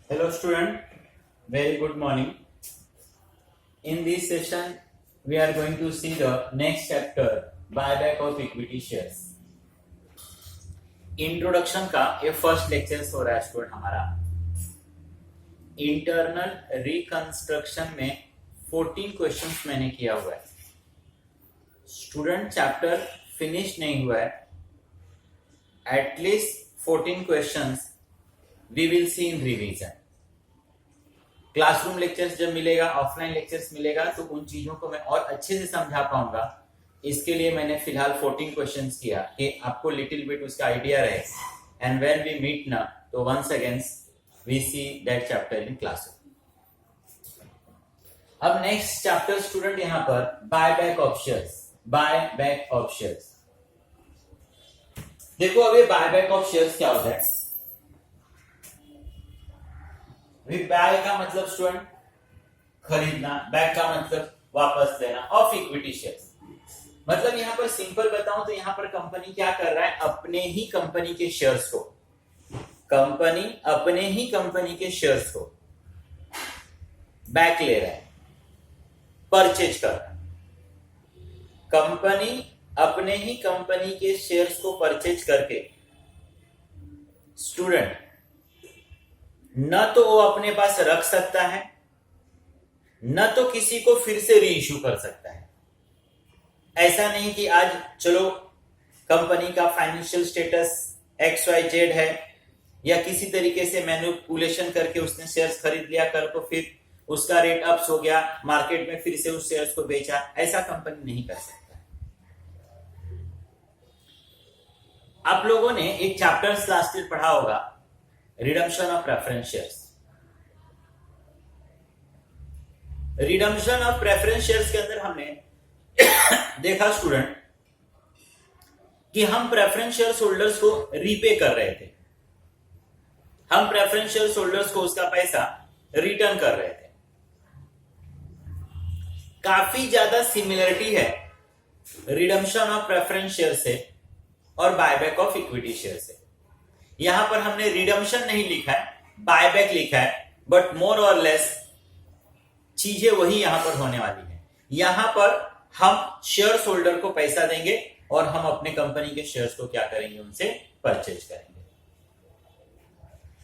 Hello student, very good morning. In this session, we are going to see the next chapter, buyback of equity shares. Introduction का ये first lecture हो रहा है student हमारा. Internal reconstruction में 14 questions मैंने किया हुआ है. स्टूडेंट चैप्टर फिनिश नहीं हुआ है. At least 14 questions we will see in revision. Classroom lectures जब मिलेगा, ऑफलाइन लेक्चर्स मिलेगा, तो उन चीजों को मैं और अच्छे से समझा पाऊंगा. इसके लिए मैंने फिलहाल 14 क्वेश्चंस किया कि आपको लिटिल बिट उसका आइडिया रहे. एंड व्हेन वी मीट ना, तो once again we see that chapter in classroom. अब नेक्स्ट चैप्टर स्टूडेंट यहां पर buyback of shares. Buyback of shares देखो, अभी बायबैक ऑफ शेयर्स क्या होता है. बाय का मतलब स्टूडेंट खरीदना, बैक का मतलब वापस लेना. ऑफ इक्विटी शेयर्स मतलब यहां पर सिंपल बताऊं तो यहां पर कंपनी क्या कर रहा है, अपने ही कंपनी के शेयर्स को, कंपनी अपने ही कंपनी के शेयर्स को बैक ले रहा है, परचेज कर रहा है. कंपनी अपने ही कंपनी के शेयर्स को परचेज करके स्टूडेंट न तो वो अपने पास रख सकता है, न तो किसी को फिर से री इश्यू कर सकता है. ऐसा नहीं कि आज चलो कंपनी का फाइनेंशियल स्टेटस XYZ है, या किसी तरीके से मैनिपुलेशन करके उसने शेयर्स खरीद लिया, कर तो फिर उसका रेट अप्स हो गया, मार्केट में फिर से उस शेयर्स को बेचा. ऐसा कंपनी नहीं कर सकता. आप लोगों ने एक चैप्टर लास्ट ईयर पढ़ा होगा, redemption of preference shares. Redemption of preference shares के अंदर हमने देखा स्टूडेंट कि हम प्रेफरेंस शेयर्स होल्डर्स को रीपे कर रहे थे. हम प्रेफरेंस शेयर्स होल्डर्स को उसका पैसा रिटर्न कर रहे थे. काफी ज्यादा सिमिलरिटी है रिडम्पशन ऑफ प्रेफरेंस शेयर से और बायबैक ऑफ इक्विटी शेयर से. यहां पर हमने रिडम्पशन नहीं लिखा है, बायबैक लिखा है, बट मोर और लेस चीजें वही यहां पर होने वाली है. यहां पर हम शेयर्स होल्डर को पैसा देंगे और हम अपने कंपनी के शेयर्स को क्या करेंगे, उनसे परचेज करेंगे.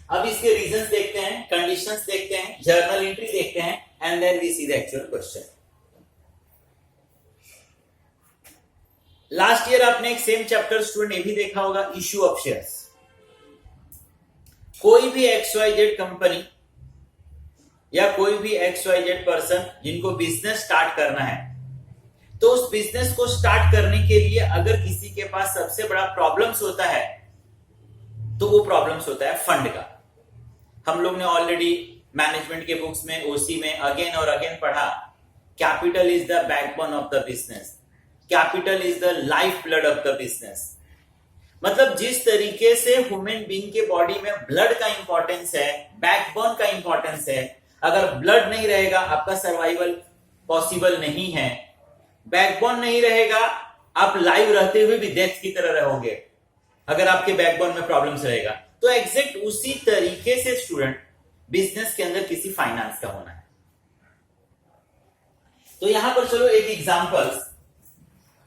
अब इसके रीजंस देखते हैं, कंडीशंस देखते हैं, जर्नल एंट्री देखते हैं, and then we see the actual question. Last year आपने एक सेम चैप्टर स्टूडेंट ये भी देखा होगा, इश्यू ऑफ शेयर्स. कोई भी XYZ कंपनी या कोई भी XYZ पर्सन जिनको बिजनेस स्टार्ट करना है, तो उस बिजनेस को स्टार्ट करने के लिए अगर किसी के पास सबसे बड़ा प्रॉब्लम्स होता है, तो वो प्रॉब्लम्स होता है फंड का. हम लोग ने ऑलरेडी मैनेजमेंट के बुक्स में, ओसी में अगेन और अगेन पढ़ा, capital is the backbone of the business, capital is the life blood of the business. मतलब जिस तरीके से ह्यूमन बीइंग के बॉडी में ब्लड का इंपॉर्टेंस है, बैकबोन का इंपॉर्टेंस है, अगर ब्लड नहीं रहेगा आपका सर्वाइवल पॉसिबल नहीं है. बैकबोन नहीं रहेगा, आप लाइव रहते हुए भी डेथ की तरह रहोगे अगर आपके बैकबोन में प्रॉब्लम्स रहेगा. तो एग्जैक्ट उसी तरीके से स्टूडेंट बिजनेस के अंदर किसी फाइनेंस का होना है. तो यहां पर चलो एक एग्जांपल,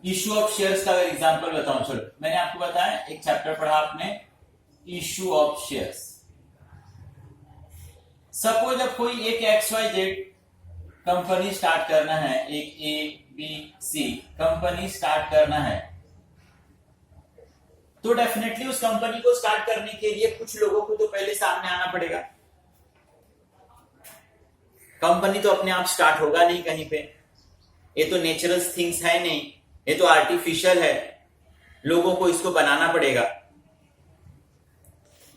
इश्यू ऑफ शेयर्स का अगर एग्जांपल बताऊं. चलो, मैंने आपको बताया एक चैप्टर पढ़ा आपने, इश्यू ऑफ शेयर्स. सपोज अब कोई एक XYZ कंपनी स्टार्ट करना है, एक ABC कंपनी स्टार्ट करना है, तो डेफिनेटली उस कंपनी को स्टार्ट करने के लिए कुछ लोगों को तो पहले सामने आना पड़ेगा. कंपनी तो अपने आप स्टार्ट होगा नहीं कहीं पे, ये तो नेचुरल थिंग्स है नहीं, ये तो आर्टिफिशियल है, लोगों को इसको बनाना पड़ेगा.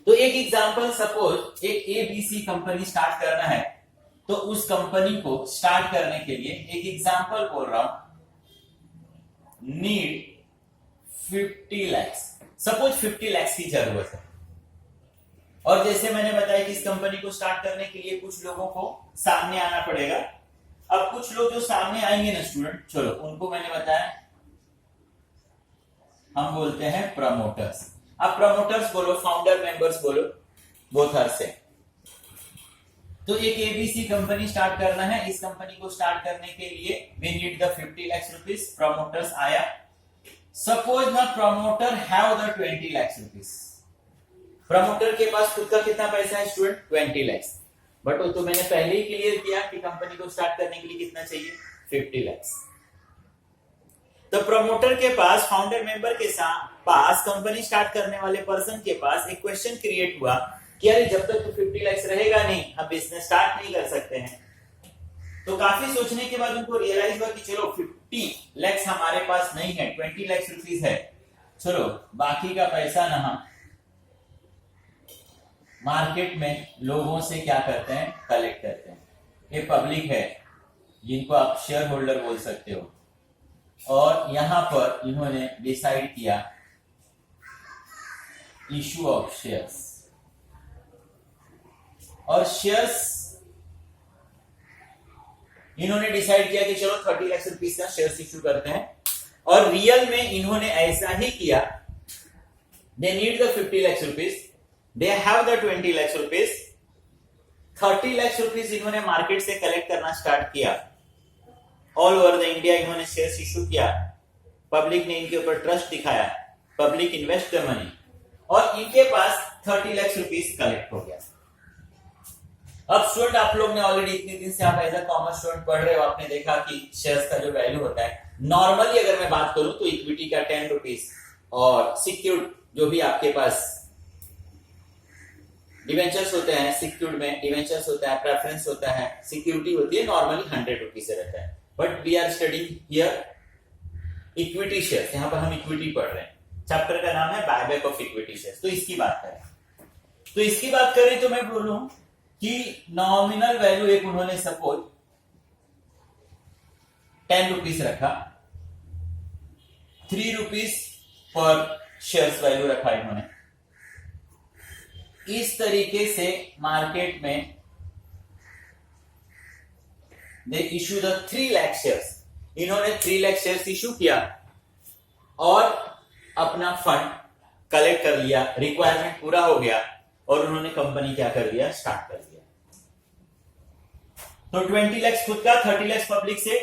तो एक एग्जांपल, सपोज एक ABC कंपनी स्टार्ट करना है, तो उस कंपनी को स्टार्ट करने के लिए एक एग्जांपल बोल रहा हूं, नीड 50 लाख. सपोज 50 लाख की जरूरत है, और जैसे मैंने बताया कि इस कंपनी को स्टार्ट करने के लिए कुछ लोगों को सामने आना पड़ेगा. अब कुछ लोग जो सामने आएंगे ना स्टूडेंट, चलो उनको मैंने बताया हम बोलते हैं प्रमोटर्स. अब प्रमोटर्स बोलो, फाउंडर मेंबर्स बोलो, बोथ आर सेम. तो एक एबीसी कंपनी स्टार्ट करना है। इस कंपनी को स्टार्ट करने के लिए we need the 50 lakh rupees. Promoters आया। Suppose the promoter have the 20 lakh rupees. Promoter के पास खुद का कितना पैसा है स्टूडेंट? 20 लाख। बट वो तो मैंने पहले ही क्लियर किया कि कंपनी को स्टार्ट करने के लिए कितना चाहिए? 50 लाख। तो प्रमोटर के पास, फाउंडर मेंबर के पास, कंपनी स्टार्ट करने वाले पर्सन के पास एक क्वेश्चन क्रिएट हुआ कि यार जब तक तो 50 लाख रहेगा नहीं, हम बिजनेस स्टार्ट नहीं कर सकते हैं। तो काफी सोचने के बाद उनको रियलाइज हुआ कि चलो 50 लाख हमारे पास नहीं है, 20 लाख रुपीस है, चलो बाकी का पैसा ना हम मार्केट में लोगों से क्या करते हैं? कलेक्ट करते हैं। ये पब्लिक है जिनको आप शेयर होल्डर बोल सकते हो, और यहां पर इन्होंने डिसाइड किया इशू ऑफ शेयर्स। और शेयर्स इन्होंने डिसाइड किया कि चलो 30 लाख रुपीस का शेयर्स इशू करते हैं, और रियल में इन्होंने ऐसा ही किया। दे need the 50 lakh rupees, they have the 20 lakh rupees. 30 lakh rupees इन्होंने मार्केट से कलेक्ट करना स्टार्ट किया। ऑल ओवर द इंडिया इन्होंने शेयर्स इशू किया। पब्लिक ने इनके ऊपर ट्रस्ट दिखाया, पब्लिक इन्वेस्ट द मनी, और इनके पास 30 लाख रुपीस कलेक्ट हो गया। अब स्टूडेंट, आप लोग ने ऑलरेडी इतने दिन से आप एज अ कॉमर्स स्टूडेंट पढ़ रहे हो, आपने देखा कि शेयर्स का जो वैल्यू होता है, नॉर्मली अगर मैं बात करूं तो इक्विटी का 10 रुपीस, और सिक्योर्ड जो भी आपके पास डिवेंचर्स होते हैं, सिक्योर्ड में डिवेंचर्स होता है, प्रेफरेंस होता है, सिक्योरिटी होती है, नॉर्मली 100 रुपीस से रहता है। But we are studying here equity shares. यहां पर हम इक्विटी पढ़ रहे हैं। चैप्टर का नाम है बायबैक ऑफ इक्विटी शेयर्स। तो इसकी बात करें तो मैं बोलूं कि नॉमिनल वैल्यू एक उन्होंने सपोज 10 रुपीस रखा, 3 रुपीस पर शेयर्स वैल्यू रखा इन्होंने। इस तरीके से मार्केट में they issue the 3 lakh shares. इन्होंने 3 लाख शेयर्स इशू किया और अपना फंड कलेक्ट कर लिया, रिक्वायरमेंट पूरा हो गया, और उन्होंने कंपनी क्या कर दिया? स्टार्ट कर दिया। तो 20 लाख खुद का, 30 लाख पब्लिक से,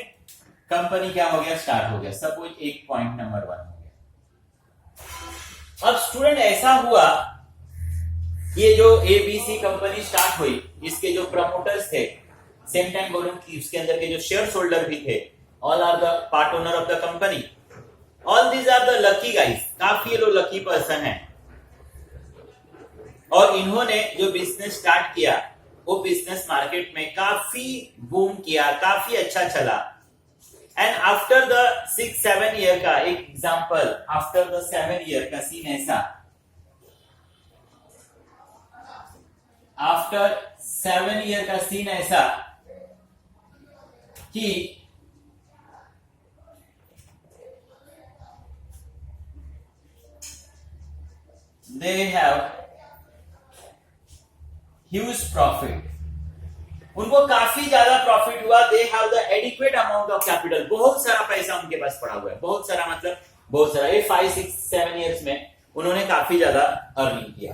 कंपनी क्या हो गया? स्टार्ट हो गया। सपोज एक पॉइंट नंबर 1 हो गया। अब स्टूडेंट, ऐसा हुआ, ये जो एबीसी कंपनी स्टार्ट हुई, इसके जो प्रमोटर्स थे, सेम टाइम बोलूं कि उसके अंदर के जो शेयर होल्डर भी थे, all are the part owner of the company, all these are the lucky guys. काफी ये लोग लकी पर्सन है, और इन्होंने जो बिजनेस स्टार्ट किया वो बिजनेस मार्केट में काफी बूम किया, काफी अच्छा चला। एंड आफ्टर द 6-7 ईयर का एक एग्जांपल, आफ्टर द 7 ईयर का सीन ऐसा, आफ्टर 7 ईयर का सीन ऐसा कि दे हैव ह्यूज प्रॉफिट। उनको काफी ज्यादा प्रॉफिट हुआ। They have the adequate amount of capital. बहुत सारा पैसा उनके पास पड़ा हुआ है, बहुत सारा, मतलब बहुत सारा। ये 5-6-7 ईयर्स में उन्होंने काफी ज्यादा अर्निंग किया।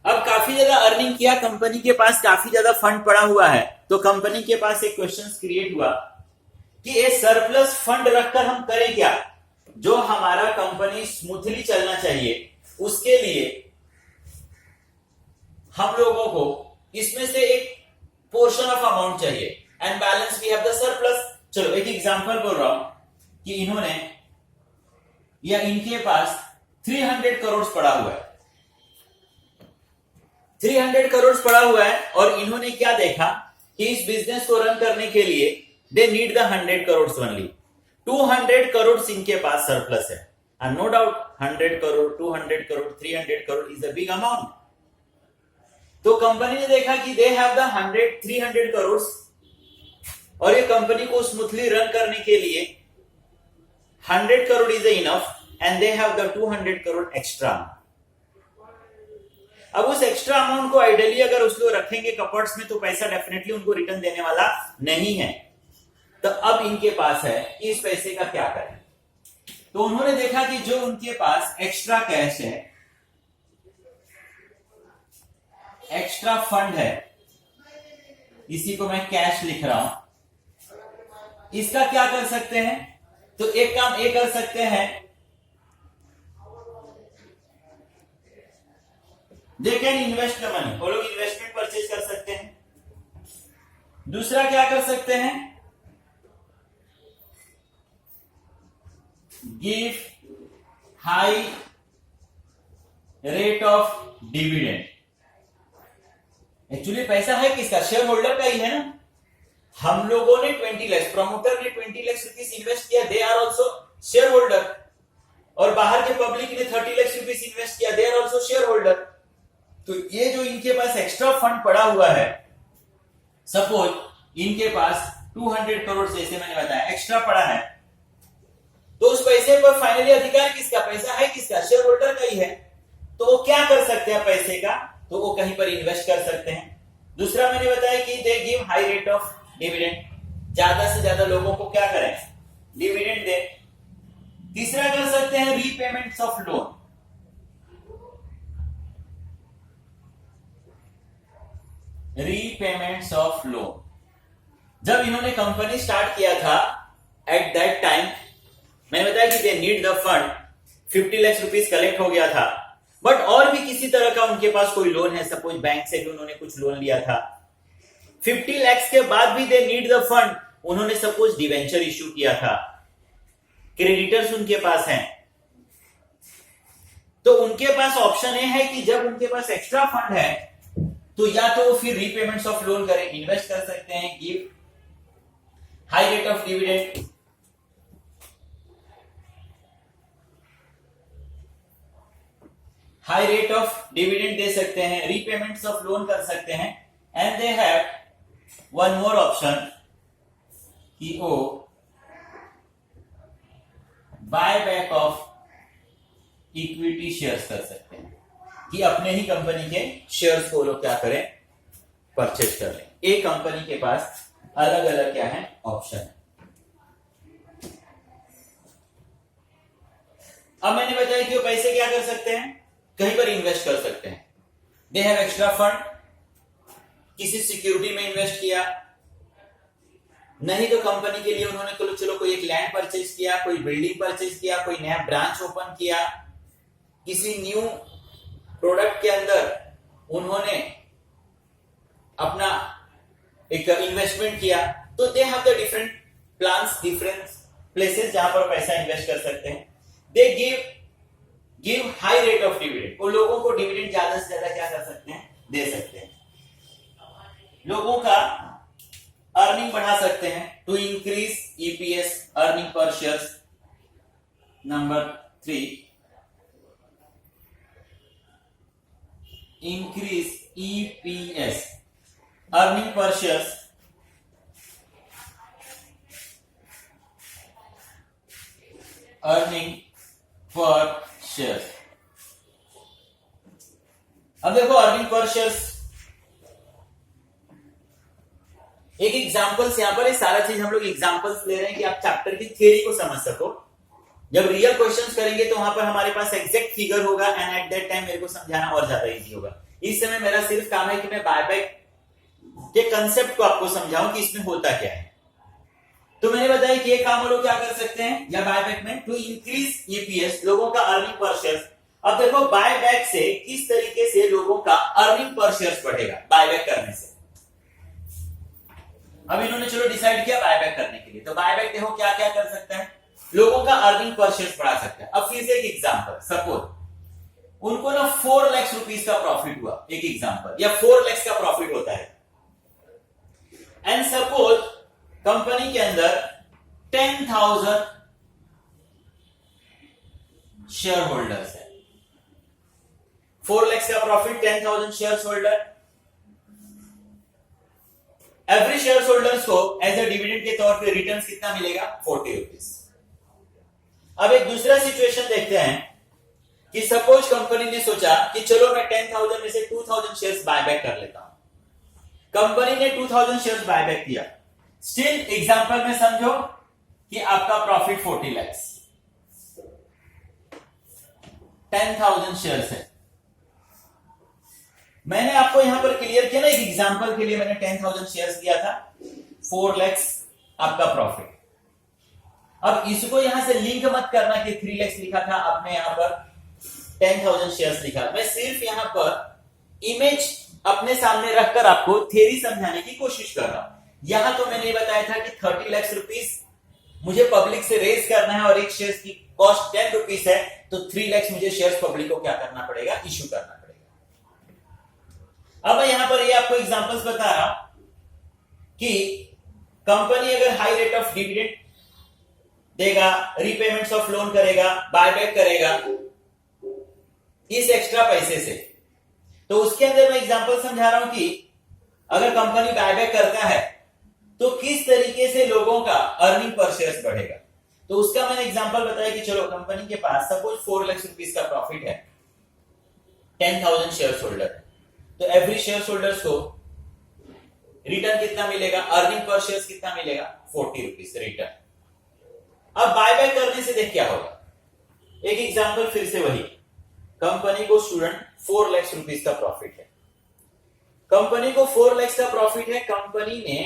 अब काफी ज्यादा अर्निंग किया, कंपनी के पास काफी ज्यादा फंड पड़ा हुआ है, तो कंपनी के पास एक क्वेश्चन क्रिएट हुआ कि ये सरप्लस फंड रखकर हम करें क्या? जो हमारा कंपनी स्मूथली चलना चाहिए, उसके लिए हम लोगों को इसमें से एक पोर्शन ऑफ अमाउंट चाहिए, and balance we have the surplus. चलो एक एग्जांपल बोल रहा हूं कि इन्होंने, या इनके पास 300 करोड़ पड़ा हुआ है, 300 करोड़ पड़ा हुआ है, और इन्होंने क्या देखा कि इस बिजनेस को रन करने के लिए they need the 100 crore only. 200 crore इनके पास सरप्लस है, and no doubt 100 crore, 200 crore, 300 crore is a big amount. तो कंपनी ने देखा कि दे हैव द 300 करोड़, और ये कंपनी को स्मूथली रन करने के लिए 100 crore is enough, and they have the 200 crore extra. अब उस एक्स्ट्रा अमाउंट को आइडियली अगर उसको रखेंगे कपबोर्ड्स में, तो पैसा डेफिनेटली उनको रिटर्न देने वाला नहीं है। तो अब इनके पास है कि इस पैसे का क्या करें। तो उन्होंने देखा कि जो उनके पास एक्स्ट्रा कैश है, एक्स्ट्रा फंड है, इसी को मैं कैश लिख रहा हूं, इसका क्या कर सकते हैं? तो एक काम ये कर सकते हैं, they can invest the money, वो लोग इन्वेस्टमेंट परचेज कर सकते हैं। दूसरा क्या कर सकते हैं? Give high rate of dividend. Actually पैसा है किसका? शेयर होल्डर का ही है ना। हम लोगों ने 20 लाख, प्रमोटर ने 20 लाख रुपीस इन्वेस्ट किया, they are also shareholder, और बाहर के पब्लिक ने 30 लाख रुपीस इन्वेस्ट किया, they are also shareholder. तो ये जो इनके पास एक्स्ट्रा फंड पड़ा हुआ है, सपोज इनके पास 200 करोड़ जैसे मैंने बताया एक्स्ट्रा पड़ा है, तो उस पैसे पर फाइनली अधिकार किसका? पैसा है किसका? शेयर होल्डर का ही है। तो वो क्या कर सकते हैं पैसे का? तो वो कहीं पर इन्वेस्ट कर सकते हैं। दूसरा मैंने बताया कि they give high rate of dividend, ज्यादा से ज्यादा लोगों को क्या करें? डिविडेंड दे। तीसरा कर सकते हैं repayments of loan, repayments of loan. जब इन्होंने कंपनी स्टार्ट किया था, एट दैट टाइम मैंने बताया कि दे need the fund, 50 lakh rupees collect हो गया था, बट और भी किसी तरह का उनके पास कोई लोन है, सपोज बैंक से भी उन्होंने कुछ लोन लिया था, 50 लाख के बाद भी दे नीड द फंड, उन्होंने सपोज डिवेंचर इश्यू किया था, क्रेडिटर्स उनके पास हैं, तो उनके पास ऑप्शन ये है कि जब उनके पास एक्स्ट्रा फंड है तो या तो फिर रीपेमेंट्स ऑफ लोन करें, इन्वेस्ट कर सकते हैं, give high rate of dividend, high rate of dividend दे सकते हैं, रीपेमेंट्स ऑफ लोन कर सकते हैं, and they have one more option कि वो buy back of equity shares कर सकते हैं, कि अपने ही कंपनी के शेयर्स को लोग क्या करें? परचेज कर लें। एक कंपनी के पास अलग अलग क्या है? ऑप्शन है। अब मैंने बताया कि वो पैसे क्या कर सकते हैं? कहीं पर इन्वेस्ट कर सकते हैं। दे हैव एक्स्ट्रा फंड, किसी सिक्योरिटी में इन्वेस्ट किया, नहीं तो कंपनी के लिए उन्होंने चलो कोई एक लैंड परचेज किया, कोई बिल्डिंग परचेज किया, कोई नया ब्रांच ओपन किया, किसी न्यू प्रोडक्ट के अंदर उन्होंने अपना एक इन्वेस्टमेंट किया, तो they have the different plans, different places जहां पर पैसा इन्वेस्ट कर सकते हैं। They give high rate of dividend, वो लोगों को डिविडेंड ज्यादा से ज्यादा क्या कर सकते हैं? दे सकते हैं, लोगों का अर्निंग बढ़ा सकते हैं, to increase EPS, earning per share. Number 3, increase EPS, earning per share, earning per share. अब देखो अर्निंग पर शेयर, एक एग्जांपल्स यहां पर, सारा चीज हम लोग एग्जांपल्स ले रहे हैं कि आप चैप्टर की थ्योरी को समझ सको। जब रियल क्वेश्चंस करेंगे तो वहां पर हमारे पास एग्जैक्ट फिगर होगा, एंड एट दैट टाइम मेरे को समझाना और ज्यादा इजी होगा। इस समय मेरा सिर्फ काम है कि मैं बायबैक के कंसेप्ट को आपको समझाऊं कि इसमें होता क्या है। तो मैंने बताया कि ये काम लोग क्या कर सकते हैं या बायबैक में, टू इंक्रीज ईपीएस, लोगों का अर्निंग पर शेयर। अब देखो बायबैक से किस तरीके से लोगों का अर्निंग पर शेयर बढ़ेगा बायबैक करने से। अब इन्होंने चलो डिसाइड किया बायबैक करने के लिए, तो बायबैक देखो क्या क्या कर सकता है, लोगों का अर्निंग पर शेयर बढ़ा सकता है। अब फिर से एक एग्जांपल, सपोज उनको ना 4 लाख रुपीस का प्रॉफिट हुआ, एक एग्जांपल, या 4 लाख का प्रॉफिट होता है, एंड सपोज कंपनी के अंदर 10,000 शेयर होल्डर्स है, 4 लाख का profit, 10,000 share holder, every share holders को एज ए डिविडेंड के तौर पे रिटर्न कितना मिलेगा? 40 रुपीस। अब एक दूसरा सिचुएशन देखते हैं कि सपोज कंपनी ने सोचा कि चलो मैं 10,000 में से 2,000 शेयर्स बायबैक कर लेता हूं। कंपनी ने 2,000 शेयर्स बायबैक किया, स्टिल एग्जांपल में समझो कि आपका प्रॉफिट 40 लाख, 10,000 शेयर्स है। मैंने आपको यहां पर क्लियर किया ना, एक एग्जांपल के लिए मैंने 10,000 शेयर्स दिया था, 4 लाख आपका प्रॉफिट। अब इसको यहां से लिंक मत करना कि 3 लाख लिखा था, आपने यहां पर 10,000 शेयर्स लिखा। मैं सिर्फ यहां पर इमेज अपने सामने रखकर आपको थ्योरी समझाने की कोशिश कर रहा हूं। यहां तो मैंने बताया था कि 30 लाख रुपीस मुझे पब्लिक से रेज करना है और एक शेयर की कॉस्ट 10 रुपीस है, तो 3 लाख मुझे शेयर्स पब्लिक को क्या करना पड़ेगा, इश्यू करना पड़ेगा। अब मैं यहां पर ये आपको एग्जांपल्स बता रहा हूं कि कंपनी अगर हाई रेट ऑफ डिविडेंड देगा, रीपेमेंट्स ऑफ लोन करेगा, बायबैक करेगा इस एक्स्ट्रा पैसे से, तो उसके अंदर मैं एग्जांपल समझा रहा हूं कि अगर कंपनी बायबैक करता है तो किस तरीके से लोगों का अर्निंग पर शेयर बढ़ेगा। तो उसका मैंने एग्जांपल बताया कि चलो कंपनी के पास सपोज 4 लाख रुपीस का प्रॉफिट है, 10,000 शेयर होल्डर, तो एवरी शेयर होल्डर्स को रिटर्न कितना मिलेगा, अर्निंग पर शेयर कितना मिलेगा, 40 रुपीस रिटर्न। अब बायबैक करने से देख क्या होगा, एक एग्जांपल फिर से वही, कंपनी को स्टूडेंट 4 लाख रुपीस का प्रॉफिट है, कंपनी को 4 लाख का प्रॉफिट है, कंपनी ने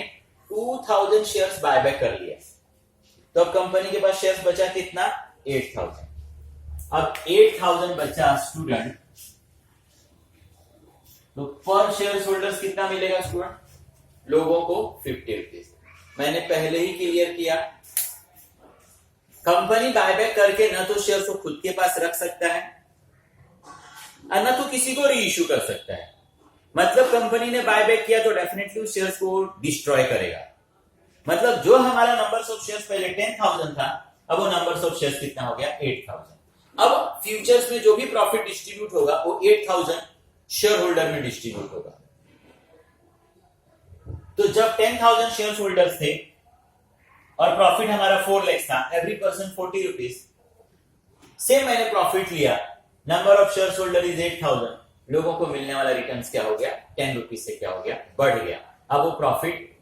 2000 शेयर्स बायबैक कर लिया, तो अब कंपनी के पास शेयर्स बचा कितना, 8000। अब 8000 बचा स्टूडेंट, तो पर शेयर होल्डर्स कितना मिलेगा स्टूडेंट, लोगों को 50 रुपीस। मैंने पहले ही क्लियर किया, कंपनी बायबैक करके ना तो शेयर्स को खुद के पास रख सकता है और ना तो किसी को री इश्यू कर सकता है। मतलब कंपनी ने बायबैक किया तो डेफिनेटली उस शेयर्स को डिस्ट्रॉय करेगा। मतलब जो हमारा नंबर्स ऑफ शेयर्स पहले 10,000 था, अब वो नंबर्स ऑफ शेयर्स कितना हो गया, 8,000। अब फ्यूचर्स में जो भी प्रॉफिट डिस्ट्रीब्यूट होगा वो 8,000 शेयर होल्डर में डिस्ट्रीब्यूट होगा। तो जब 10,000 शेयर होल्डर्स थे और प्रॉफिट हमारा 4 लाख था, एवरी पर्सन 40 रुपीस, सेम मैंने प्रॉफिट लिया, number of share holder is 8,000, लोगों को मिलने वाला रिटर्न क्या हो गया, 10 रुपीस से क्या हो गया, बढ़ गया। अब वो प्रॉफिट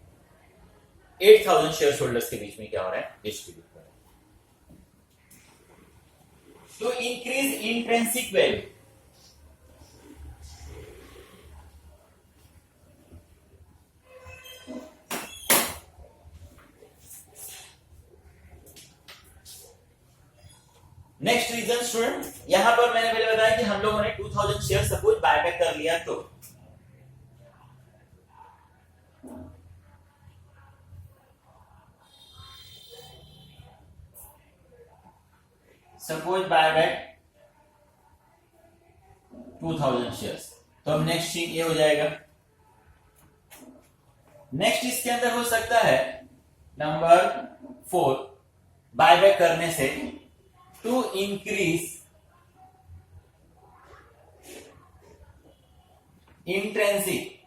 8,000 शेयर होल्डर्स के बीच में क्या हो रहा है, डिस्ट्रीब्यूट हो रहा है। तो increase intrinsic value, next reason student, यहां पर मैंने पहले बताया कि हम लोगों ने 2000 शेयर सपोज बायबैक कर लिया, तो सपोज बायबैक 2000 शेयर्स, तो अब नेक्स्ट चीज ये हो जाएगा। नेक्स्ट इसके अंदर हो सकता है नंबर 4, बायबैक करने से to increase intrinsic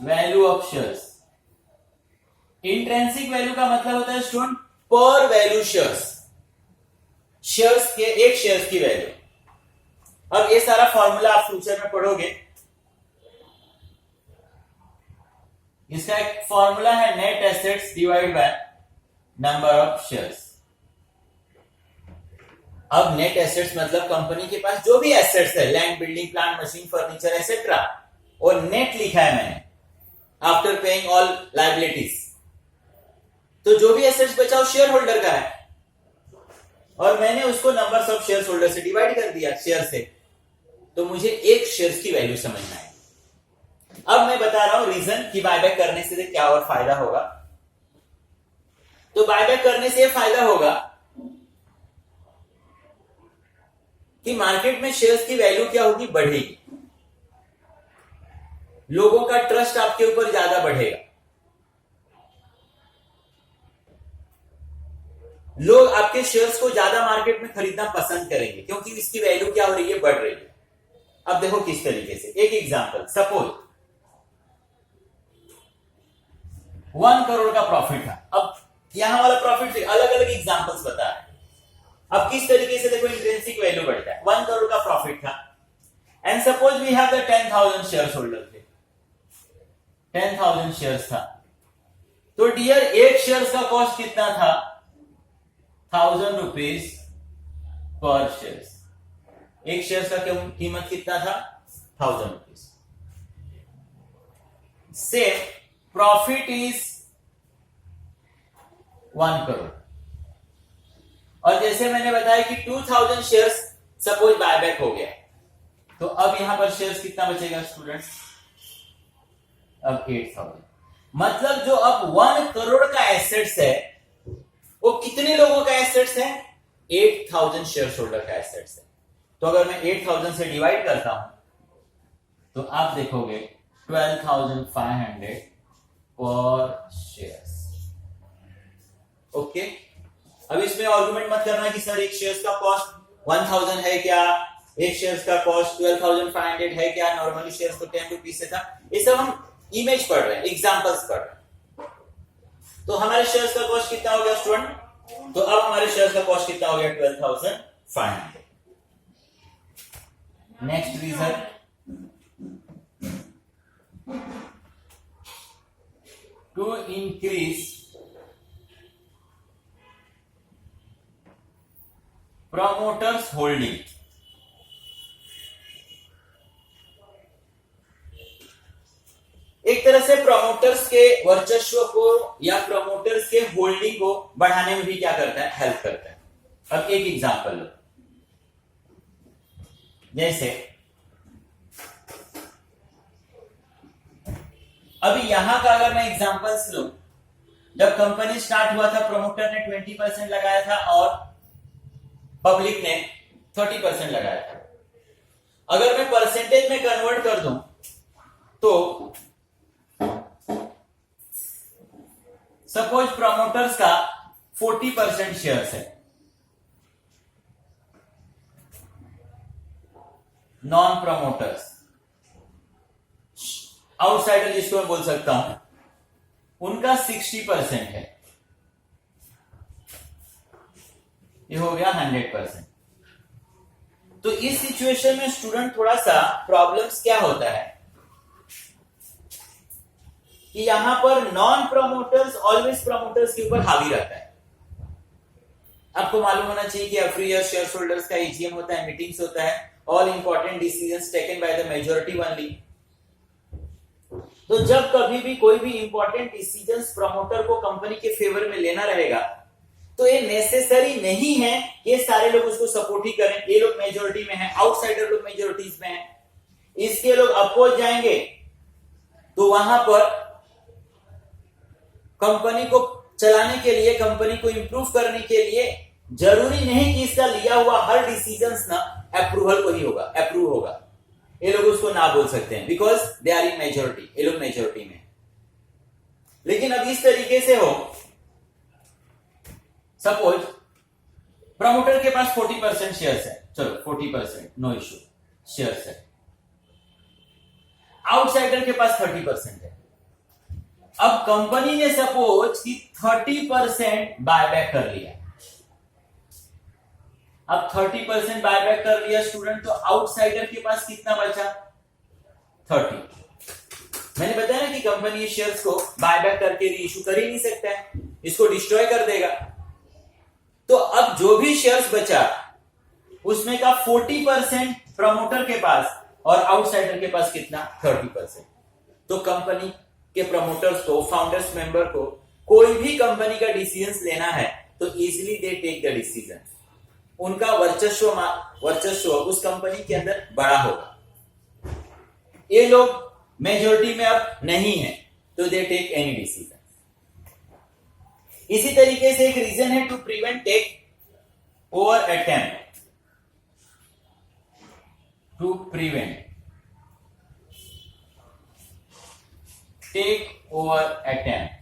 value of shares. Intrinsic value का मतलब होता है स्टूडेंट पर वैल्यू शेयर्स, शेयर्स के एक शेयर्स की वैल्यू। अब ये सारा फॉर्मूला आप फ्यूचर में पढ़ोगे, इसका एक फॉर्मूला है net assets divide by number of shares. अब नेट एसेट्स मतलब कंपनी के पास जो भी एसेट्स है, land, building, plant, machine, furniture etcetera, और नेट लिखा है मैंने आफ्टर पेइंग ऑल लायबिलिटीज, तो जो भी एसेट्स बचा वो शेयर होल्डर का है, और मैंने उसको नंबर्स ऑफ शेयर होल्डर से डिवाइड कर दिया शेयर से, तो मुझे एक शेयर की वैल्यू समझना है। अब मैं बता रहा हूं रीजन कि बायबैक करने से क्या और फायदा होगा। तो बायबैक करने से फायदा होगा कि मार्केट में शेयर्स की वैल्यू क्या होगी, बढ़ेगी, लोगों का ट्रस्ट आपके ऊपर ज्यादा बढ़ेगा, लोग आपके शेयर्स को ज्यादा मार्केट में खरीदना पसंद करेंगे क्योंकि इसकी वैल्यू क्या हो रही है, बढ़ रही है। अब देखो किस तरीके से, एक एग्जांपल, सपोज 1 करोड़ का प्रॉफिट था। अब यहां वाला प्रॉफिट अलग अलग एग्जांपल्स बता रहे हैं। अब किस तरीके से देखो इंट्रिंसिक वैल्यू बढ़ता है। 1 करोड़ का प्रॉफिट था and suppose we have the 10,000 shareholder थे, 10,000 शेयर्स था, तो डियर एक शेयर का कॉस्ट कितना था, 1000 रुपीज पर शेयर। एक शेयर का कीमत कितना था 1000 रुपीज। से प्रॉफिट इज 1 करोड़। और जैसे मैंने बताया कि 2000 शेयर्स सपोज बायबैक हो गया, तो अब यहां पर शेयर्स कितना बचेगा स्टूडेंट्स, अब 8000। मतलब जो अब 1 करोड़ का एसेट्स है वो कितने लोगों का एसेट्स है, 8000 शेयर होल्डर का एसेट्स है। तो अगर मैं 8000 से डिवाइड करता हूं तो आप देखोगे 12,500 पर शेयर्स। ओके, अब इसमें आर्गुमेंट मत करना कि सर एक शेयर्स का कॉस्ट 1000 है क्या, एक शेयर्स का कॉस्ट 12,500 है क्या, नॉर्मली शेयर्स तो 10 रुपीज से था। ये सब हम इमेज पढ़ रहे हैं, एग्जांपल्स पढ़ रहे हैं। तो हमारे शेयर्स का कॉस्ट कितना हो गया स्टूडेंट, तो अब हमारे शेयर्स का कॉस्ट कितना हो गया 12,500। Next reason, to increase promoters holding। एक तरह से प्रमोटर्स के वर्चस्व को या प्रमोटर्स के होल्डिंग को बढ़ाने में भी क्या करता है, हेल्प करता है। अब एक एग्जांपल लो, जैसे अभी यहां का अगर मैं एग्जांपल्स लूं, जब कंपनी स्टार्ट हुआ था प्रमोटर ने 20% लगाया था और पब्लिक ने 30% लगाया था। अगर मैं परसेंटेज में कन्वर्ट कर दूं तो सपोज प्रमोटर्स का 40% शेयर्स है, नॉन प्रमोटर्स आउटसाइडर जिसको मैं बोल सकता हूं उनका 60% है, ये हो गया 100%। तो इस सिचुएशन में स्टूडेंट थोड़ा सा प्रॉब्लम्स क्या होता है कि यहां पर नॉन प्रमोटर्स ऑलवेज प्रमोटर्स के ऊपर हावी रहता है। आपको मालूम होना चाहिए कि एवरी ईयर शेयर होल्डर्स का एजीएम होता है, मीटिंग्स होता है, all important decisions taken by the majority only. तो जब कभी भी कोई भी इंपॉर्टेंट डिसीजंस प्रमोटर को कंपनी के फेवर में लेना रहेगा तो ये नेसेसरी नहीं है कि ये सारे लोग उसको सपोर्ट ही करें। ये लोग मेजॉरिटी में हैं, आउटसाइडर लोग मेजॉरिटीज में हैं, इसके लोग अपोज जाएंगे तो वहां पर कंपनी को चलाने के लिए, कंपनी को इंप्रूव करने के लिए जरूरी नहीं कि इसका लिया हुआ हर डिसीजंस ना अप्रूवल को ही होगा, अप्रूव होगा। ये लोग उसको ना बोल सकते हैं because they are in majority, ये लोग मेजॉरिटी में। लेकिन अब इस तरीके से हो, सपोज प्रमोटर के पास 40% शेयर्स है, चलो 40% नो इश्यू शेयर्स है, आउटसाइडर के पास 30% है। अब कंपनी ने सपोज कि 30% बायबैक कर लिया, अब 30% बायबैक कर लिया स्टूडेंट, तो आउटसाइडर के पास कितना बचा 30। मैंने बताया ना कि कंपनी इस शेयर्स को बायबैक करके रीइश्यू कर ही नहीं सकता है, इसको डिस्ट्रॉय कर देगा। तो अब जो भी शेयर्स बचा उसमें का 40% प्रमोटर के पास और आउटसाइडर के पास कितना 30%। तो कंपनी के प्रमोटर्स को, फाउंडर्स मेंबर को कोई भी कंपनी का डिसीजन लेना है तो easily they take the decision. उनका वर्चस्व उस कंपनी के अंदर बड़ा होगा। ये लोग मेजॉरिटी में अब नहीं है तो दे टेक एनी डिसीजन। इसी तरीके से एक रीजन है to prevent takeover attempt, to prevent takeover attempt.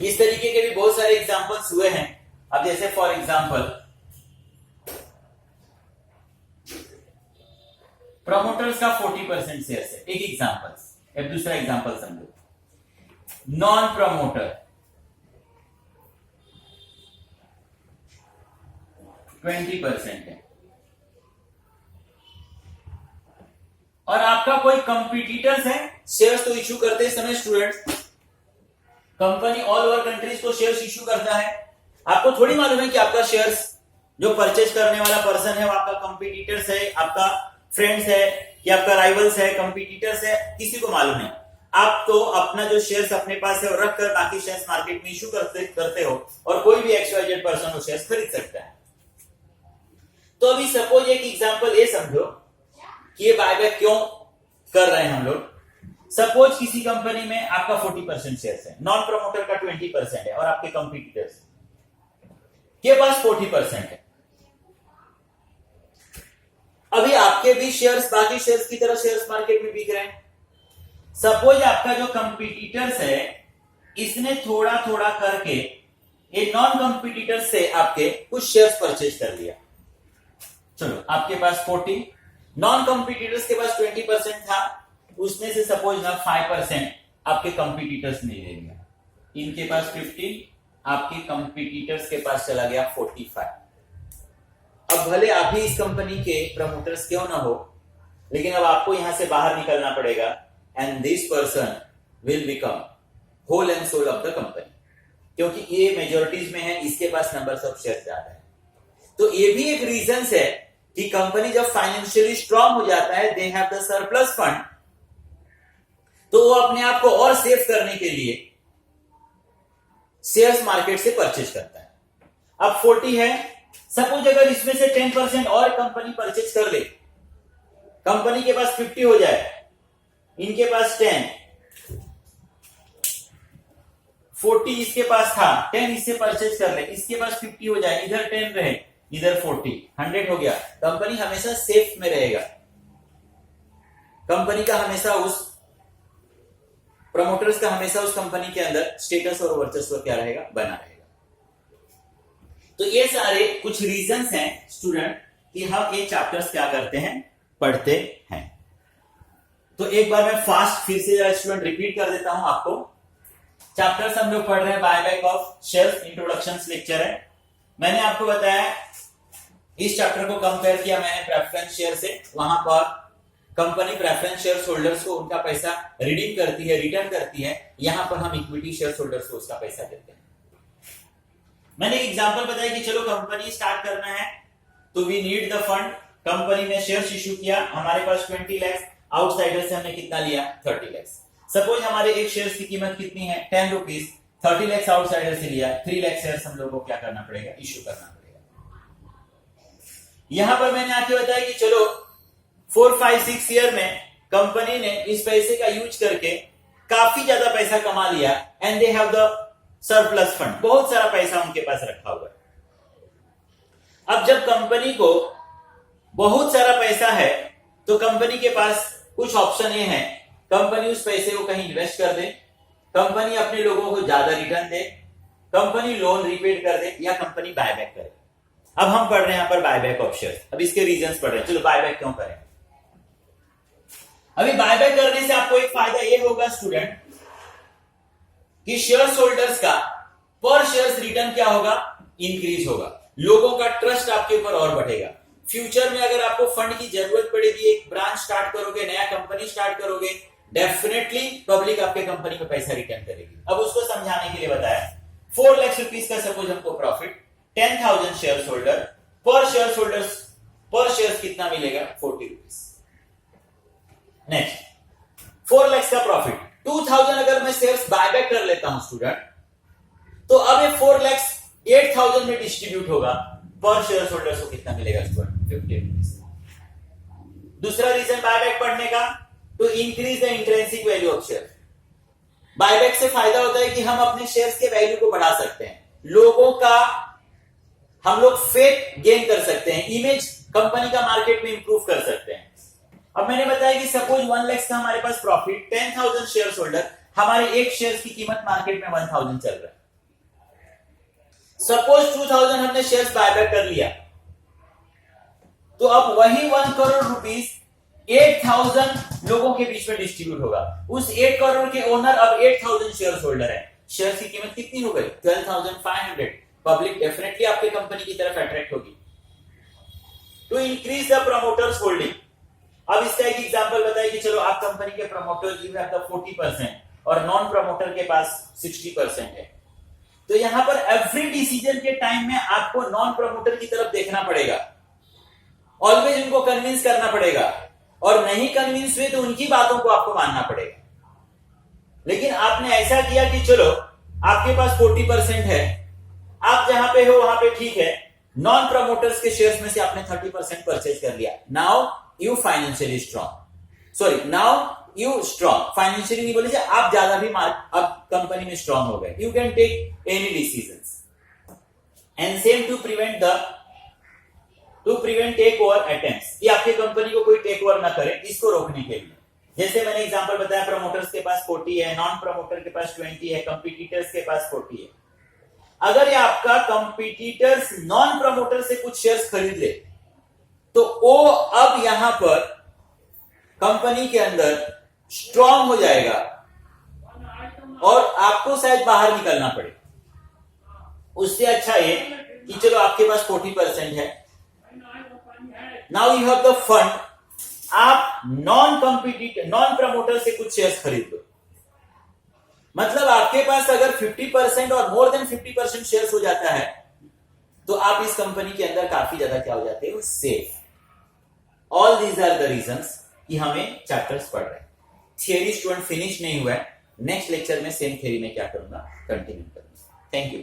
इस तरीके के भी बहुत सारे एग्जांपल्स हुए हैं। अब जैसे फॉर एग्जांपल प्रमोटर्स का 40% शेयर्स है, एक एग्जांपल्स। अब दूसरा एग्जांपल समझो, नॉन प्रमोटर 20% है और आपका कोई कंपटीटर्स है, शेयर्स तो इश्यू करते समय students, company all over countries को शेयर्स इश्यू करता है। आपको थोड़ी मालूम है कि आपका शेयर्स जो परचेज करने वाला पर्सन है वो आपका कंपटीटर्स है, आपका फ्रेंड्स है कि आपका राइवल्स है, कंपटीटर्स है, किसी को मालूम नहीं। आप तो अपना जो शेयर्स अपने पास है और रख कर बाकी शेयर्स मार्केट में इशू करते हो और कोई भी XYZ पर्सन वो शेयर्स खरीद सकता है। तो अभी सपोज एक एग्जांपल ये समझो कि ये बायबैक क्यों कर रहे हैं हम लोग। सपोज किसी कंपनी में आपका 40% शेयर्स है, नॉन प्रमोटर का 20% है और आपके कंपटीटर्स के पास 40% है। अभी आपके भी शेयर्स बाकी शेयर्स की तरह शेयर्स मार्केट में बिक रहे हैं। सपोज आपका जो कंपटीटर्स है इसने थोड़ा थोड़ा करके ये नॉन कंपटीटर से आपके कुछ शेयर्स परचेज कर लिया। चलो आपके पास 40, नॉन कंपटीटर्स के पास 20% था, उसमें से सपोज ना 5% आपके कंपटीटर्स ने ले लिया। इनके पास 50, आपके कंपटीटर्स के पास चला गया 45। अब भले आप ही इस कंपनी के प्रमोटर्स क्यों ना हो, लेकिन अब आपको यहां से बाहर निकलना पड़ेगा and this person will become whole and sole of the company, क्योंकि ये मेजॉरिटीज में है, इसके पास नंबर्स ऑफ शेयर ज्यादा है। तो ये भी एक रीजन है कि कंपनी जब फाइनेंशियली स्ट्रांग हो जाता है, they have the surplus fund, तो वो अपने आप को और सेव करने के लिए शेयर्स मार्केट से परचेज करता है। अब 40 है, सपोज अगर इसमें से 10% और कंपनी परचेज कर ले, कंपनी के पास 50 हो जाए, इनके पास 10, 40 इसके पास था, 10 इससे परचेज कर ले, इसके पास 50 हो जाए, इधर 10 रहे, इधर 40, 100 हो गया। कंपनी हमेशा सेफ में रहेगा, कंपनी का हमेशा उस प्रमोटर्स का हमेशा उस कंपनी के अंदर स्टेटस और वर्चस्व क्या रहेगा, बना रहेगा। तो ये सारे कुछ रीजंस हैं स्टूडेंट कि हम ये चैप्टर्स क्या करते हैं, पढ़ते हैं। तो एक बार मैं फास्ट फिर से स्टूडेंट रिपीट कर देता हूं आपको। चैप्टर्स हम लोग पढ़ रहे हैं buyback of shares, introduction lecture है। मैंने आपको बताया इस चैप्टर को कंपेयर किया मैंने प्रेफरेंस शेयर से। वहां पर कंपनी प्रेफरेंस शेयर होल्डर्स को उनका पैसा रिडीम करती है, रिटर्न करती है। यहां पर हम इक्विटी शेयर होल्डर्स को उसका पैसा देते हैं। मैंने एक एग्जांपल बताया कि चलो कंपनी स्टार्ट करना है तो we need the fund. Company ने शेयर्स इशू किया, हमारे पास 20 लाख, आउटसाइडर से हमने कितना लिया, 30 लाख। सपोज हमारे एक शेयर्स की कीमत कितनी है, 10 रुपीज, 30 लाख आउटसाइडर से लिया, 3 लाख शेयर्स हम लोगों को क्या करना पड़ेगा, इशू करना पड़ेगा। यहां पर मैंने आके बताया कि चलो 4, 5, 6 ईयर में कंपनी ने इस पैसे का यूज करके काफी ज्यादा पैसा कमा लिया and they have the surplus fund, बहुत सारा पैसा उनके पास रखा हुआ है। अब जब कंपनी को बहुत सारा पैसा है तो कंपनी के पास कुछ ऑप्शन ये है, कंपनी उस पैसे को कहीं इन्वेस्ट कर दे, कंपनी अपने लोगों को ज्यादा रिटर्न दे, कंपनी लोन रीपेड कर दे, या कंपनी बायबैक करे। अब हम पढ़ रहे हैं यहां पर बायबैक ऑफ शेयर्स। अब इसके रीजंस पढ़ रहे हैं। चलो बायबैक क्यों करें। अभी बायबैक करने से आपको एक फायदा ये होगा स्टूडेंट कि शेयर होल्डर्स का पर शेयर्स रिटर्न क्या होगा, इंक्रीज होगा। लोगों का ट्रस्ट आपके ऊपर और बढ़ेगा। फ्यूचर में अगर आपको फंड की जरूरत पड़ेगी, एक ब्रांच स्टार्ट करोगे, नया कंपनी स्टार्ट करोगे, डेफिनेटली पब्लिक आपके कंपनी में पैसा रिटर्न करेगी। अब उसको समझाने के लिए बताया 4 लाख रुपीस का सपोज हमको प्रॉफिट, 10,000 शेयर होल्डर, पर शेयर कितना मिलेगा, 40 रुपीस। नेक्स्ट 4 लाख का प्रॉफिट, 2,000 अगर मैं शेयर्स बायबैक कर लेता हूं स्टूडेंट, तो अब ये 4 लाख 8,000 में डिस्ट्रीब्यूट होगा, पर शेयर होल्डर्स को कितना मिलेगा स्टूडेंट, 50 रुपीस। दूसरा रीजन बायबैक पढ़ने का, to increase the intrinsic value of share. Buyback से फायदा होता है कि हम अपने शेयर्स के वैल्यू को बढ़ा सकते हैं, लोगों का हम लोग फेथ गेन कर सकते हैं, इमेज कंपनी का मार्केट में इंप्रूव कर सकते हैं। अब मैंने बताया कि सपोज 1 लाख का हमारे पास प्रॉफिट, 10,000 शेयर होल्डर, हमारे एक शेयर की कीमत मार्केट में 1,000 चल रहा है। सपोज 2,000 हमने शेयर्स बायबैक कर लिया, तो अब वही 1 करोड़ रुपीस 8,000 लोगों के बीच में डिस्ट्रीब्यूट होगा। उस 8 करोड़ के ओनर अब 8,000 शेयर होल्डर है। शेयर की कीमत कितनी हो गई, 12,500। पब्लिक डेफिनेटली आपके कंपनी की तरफ अट्रैक्ट होगी। To increase the promoters holding. अब इसका एक एग्जांपल बताइए कि चलो आप कंपनी के प्रमोटर यू हैव द 40% और नॉन प्रमोटर के पास 60% है। तो यहां पर एवरी डिसीजन के टाइम में आपको नॉन प्रमोटर की तरफ देखना पड़ेगा, ऑलवेज उनको कन्विंस करना पड़ेगा, और नहीं कन्विंस हुए तो उनकी बातों को आपको मानना पड़ेगा। लेकिन आपने ऐसा किया कि चलो आपके पास 40% है, आप जहां पे हो वहां पे ठीक है, नॉन प्रमोटर्स के शेयर्स में से आपने 30% परचेज कर लिया। Now you financially strong, sorry now you strong, financially नहीं बोले, आप ज्यादा भी अब कंपनी में स्ट्रॉन्ग हो गए, you can take any decisions. And same to prevent takeover attempts, कि आपकी कंपनी को कोई टेक ओवर ना करे, इसको रोकने के लिए। जैसे मैंने एग्जांपल बताया, प्रमोटर्स के पास 40 है, नॉन प्रमोटर के पास 20 है, कंपटीटर्स के पास 40 है। अगर ये आपका कंपटीटर्स नॉन प्रमोटर से कुछ शेयर्स खरीद ले, तो वो अब यहां पर कंपनी के अंदर स्ट्रांग हो जाएगा और आपको शायद बाहर निकलना पड़े। उससे अच्छा ये कि चलो आपके पास 40% है, now you have the fund, आप नॉन प्रमोटर से कुछ शेयर्स खरीद लो। मतलब आपके पास अगर 50% और मोर देन 50% शेयर्स हो जाता है, तो आप इस कंपनी के अंदर काफी ज्यादा क्या हो जाते हो, safe. All these are the reasons कि हमें चैप्टर्स पढ़ रहे हैं। थियरी स्टूडेंट फिनिश नहीं हुआ है, नेक्स्ट लेक्चर में सेम थियरी में क्या करूंगा, कंटिन्यू करूंगा। Thank you.